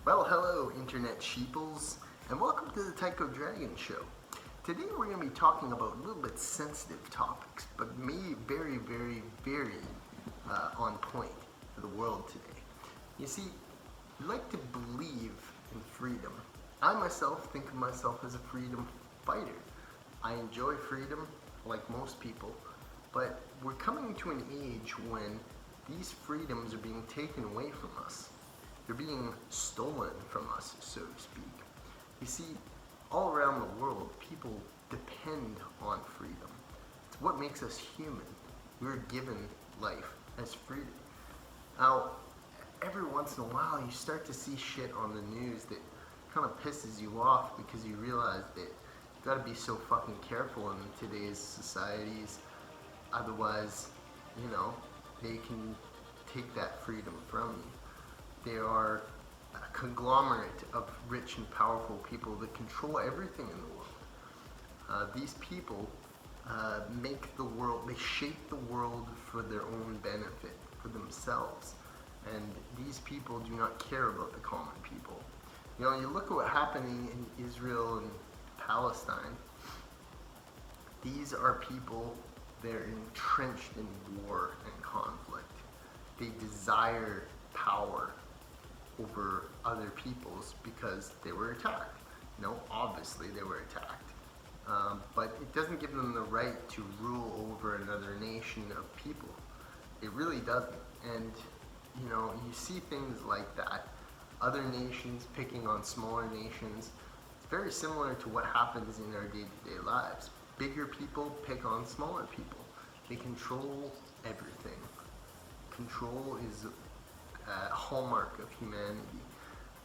Well, hello, Internet sheeples, and welcome to the Tycho Dragon Show. Today we're going to be talking about a little bit sensitive topics, but maybe very on point for the world today. You see, we like to believe in freedom. I myself think of myself as a freedom fighter. I enjoy freedom, like most people, but we're coming to an age when these freedoms are being taken away from us. They're being stolen from us, so to speak. You see, all around the world, people depend on freedom. It's what makes us human. We're given life as freedom. Now, every once in a while, you start to see shit on the news that kind of pisses you off because you realize that you gotta be so fucking careful in today's societies. Otherwise, they can take that freedom from you. They are a conglomerate of rich and powerful people that control everything in the world. These people make the world, they shape the world for their own benefit, for themselves. And these people do not care about the common people. You look at what's happening in Israel and Palestine. These are people that are entrenched in war and conflict. They desire power over other peoples because they were attacked. Obviously they were attacked. But it doesn't give them the right to rule over another nation of people. It really doesn't. And, you see things like that. Other nations picking on smaller nations. It's very similar to what happens in our day-to-day lives. Bigger people pick on smaller people. They control everything. Control is a hallmark of humanity.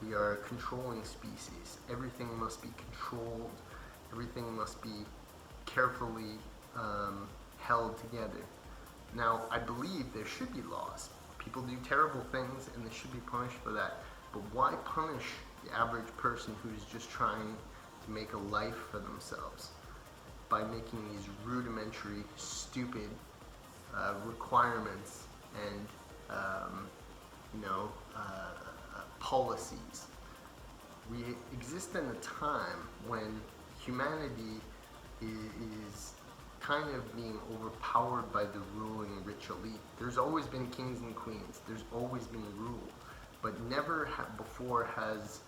We are a controlling species. Everything must be controlled. Everything must be carefully held together. Now, I believe there should be laws. People do terrible things and they should be punished for that. But why punish the average person who's just trying to make a life for themselves by making these rudimentary, stupid requirements and policies? We exist in a time when humanity is kind of being overpowered by the ruling rich elite. There's always been kings and queens. There's always been rule. But never before has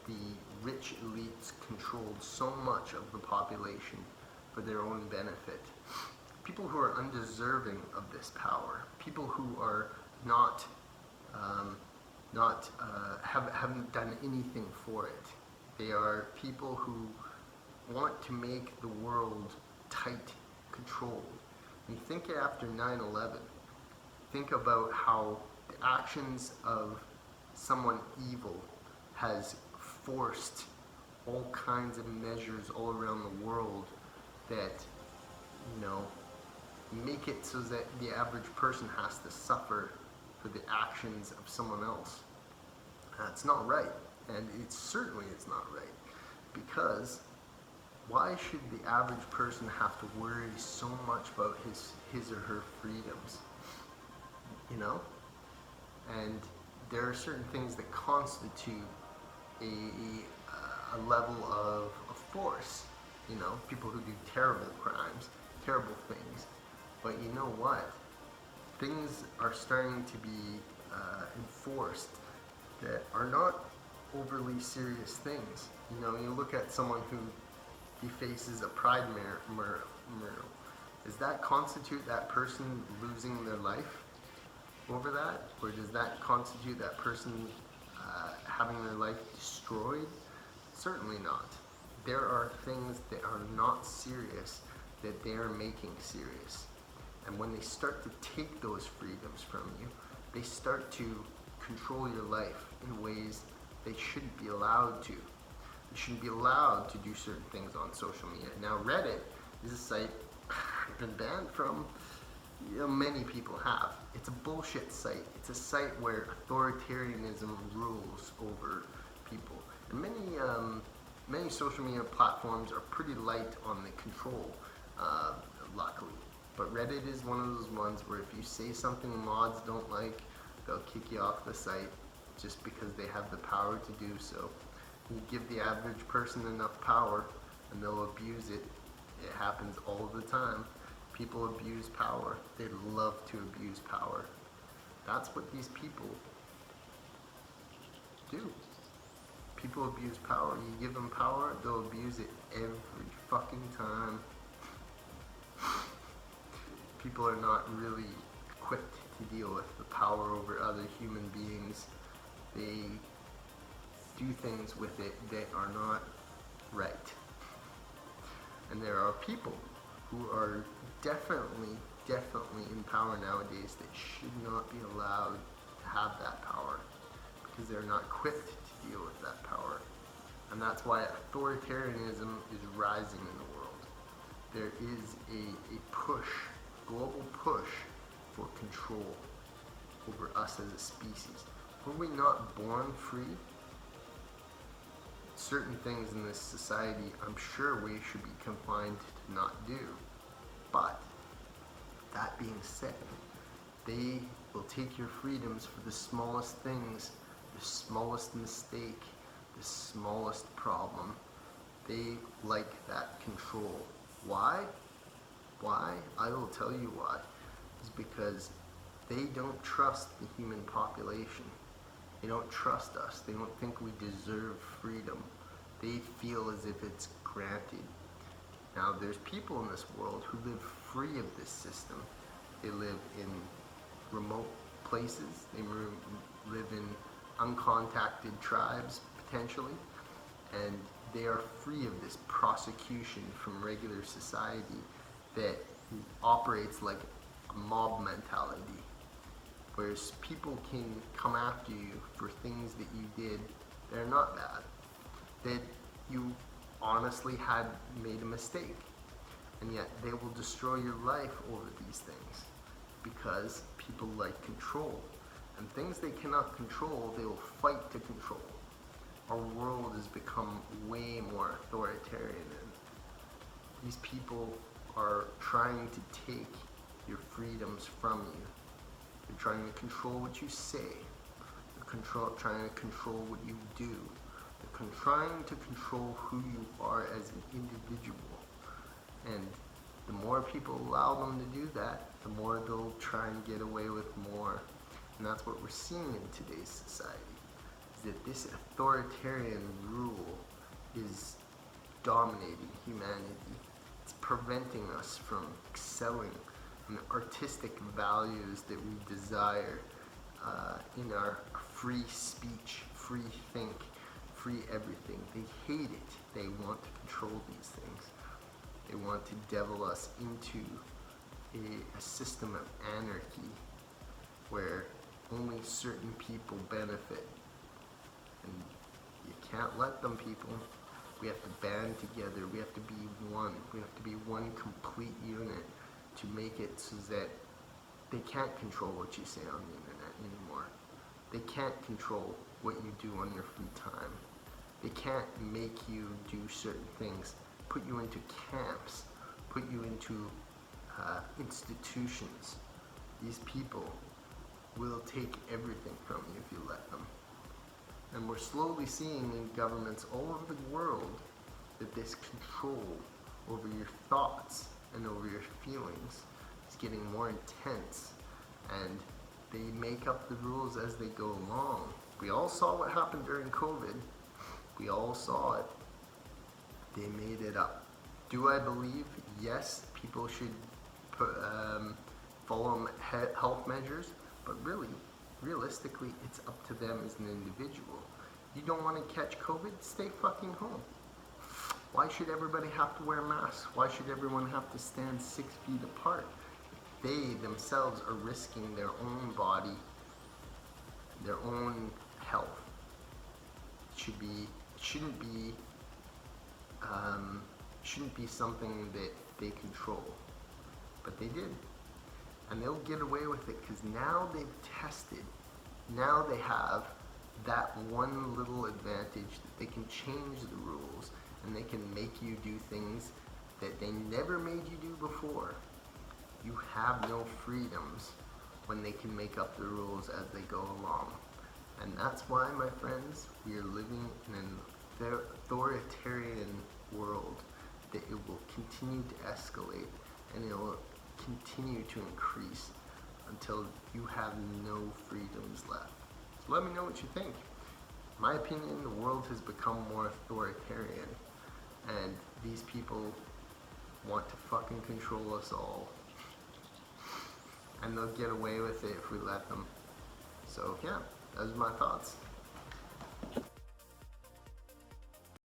the rich elites controlled so much of the population for their own benefit. People who are undeserving of this power, people who are haven't done anything for it. They are people who want to make the world tight, controlled. And you think after 9/11, think about how the actions of someone evil has forced all kinds of measures all around the world that, make it so that the average person has to suffer for the actions of someone else. That's not right, and it certainly is not right, because why should the average person have to worry so much about his or her freedoms? And there are certain things that constitute a level of force. People who do terrible crimes, terrible things. But you know what? Things are starting to be enforced that are not overly serious things. You look at someone who defaces a pride mural. Does that constitute that person losing their life over that? Or does that constitute that person having their life destroyed? Certainly not. There are things that are not serious that they are making serious. And when they start to take those freedoms from you, they start to control your life in ways they shouldn't be allowed to. You shouldn't be allowed to do certain things on social media. Now, Reddit is a site I've been banned from. Many people have. It's a bullshit site. It's a site where authoritarianism rules over people. And many social media platforms are pretty light on the control, luckily. But Reddit is one of those ones where if you say something mods don't like, they'll kick you off the site. just because they have the power to do so. You give the average person enough power and they'll abuse it. It happens all the time. People abuse power. They love to abuse power. That's what these people do. People abuse power. You give them power, they'll abuse it every fucking time. People are not really equipped to deal with the power over other human beings. They do things with it that are not right. And there are people who are definitely in power nowadays that should not be allowed to have that power because they're not equipped to deal with that power. And that's why authoritarianism is rising in the world. There is a push, global push for control over us as a species. Were we not born free? Certain things in this society, I'm sure we should be confined to not do. But, that being said, they will take your freedoms for the smallest things, the smallest mistake, the smallest problem. They like that control. Why? Why? I will tell you why. It's because they don't trust the human population. They don't trust us. They don't think we deserve freedom. They feel as if it's granted. Now, there's people in this world who live free of this system. They live in remote places. They live in uncontacted tribes, potentially. And they are free of this prosecution from regular society that operates like a mob mentality. Whereas people can come after you for things that you did that are not bad, that you honestly had made a mistake, and yet they will destroy your life over these things because people like control, and things they cannot control, they will fight to control. Our world has become way more authoritarian, and these people are trying to take your freedoms from you. They're trying to control what you say. They're trying to control what you do. They're trying to control who you are as an individual. And the more people allow them to do that, the more they'll try and get away with more. And that's what we're seeing in today's society, is that this authoritarian rule is dominating humanity. It's preventing us from excelling in the artistic values that we desire in our free speech, free think, free everything. They hate it. They want to control these things. They want to devil us into a system of anarchy where only certain people benefit. And you can't let them, people. We have to band together. We have to be one. We have to be one complete unit to make it so that they can't control what you say on the internet anymore. They can't control what you do on your free time. They can't make you do certain things, put you into camps, put you into institutions. These people will take everything from you if you let them. And we're slowly seeing in governments all over the world that this control over your thoughts and over your feelings is getting more intense, and they make up the rules as they go along. We all saw what happened during COVID. We all saw it. They made it up. Do I believe, yes, people should follow health measures, but really, realistically, it's up to them as an individual. You don't want to catch COVID? Stay fucking home. Why should everybody have to wear masks? Why should everyone have to stand 6 feet apart? They themselves are risking their own body, their own health. Shouldn't be something that they control, but they did, and they'll get away with it because now they've tested. Now they have that one little advantage that they can change the rules and they can make you do things that they never made you do before. You have no freedoms when they can make up the rules as they go along. And that's why, my friends, we are living in an authoritarian world, that it will continue to escalate and it will continue to increase until you have no freedoms left. So let me know what you think. In my opinion, the world has become more authoritarian, and these people want to fucking control us all. And they'll get away with it if we let them. So yeah, those are my thoughts.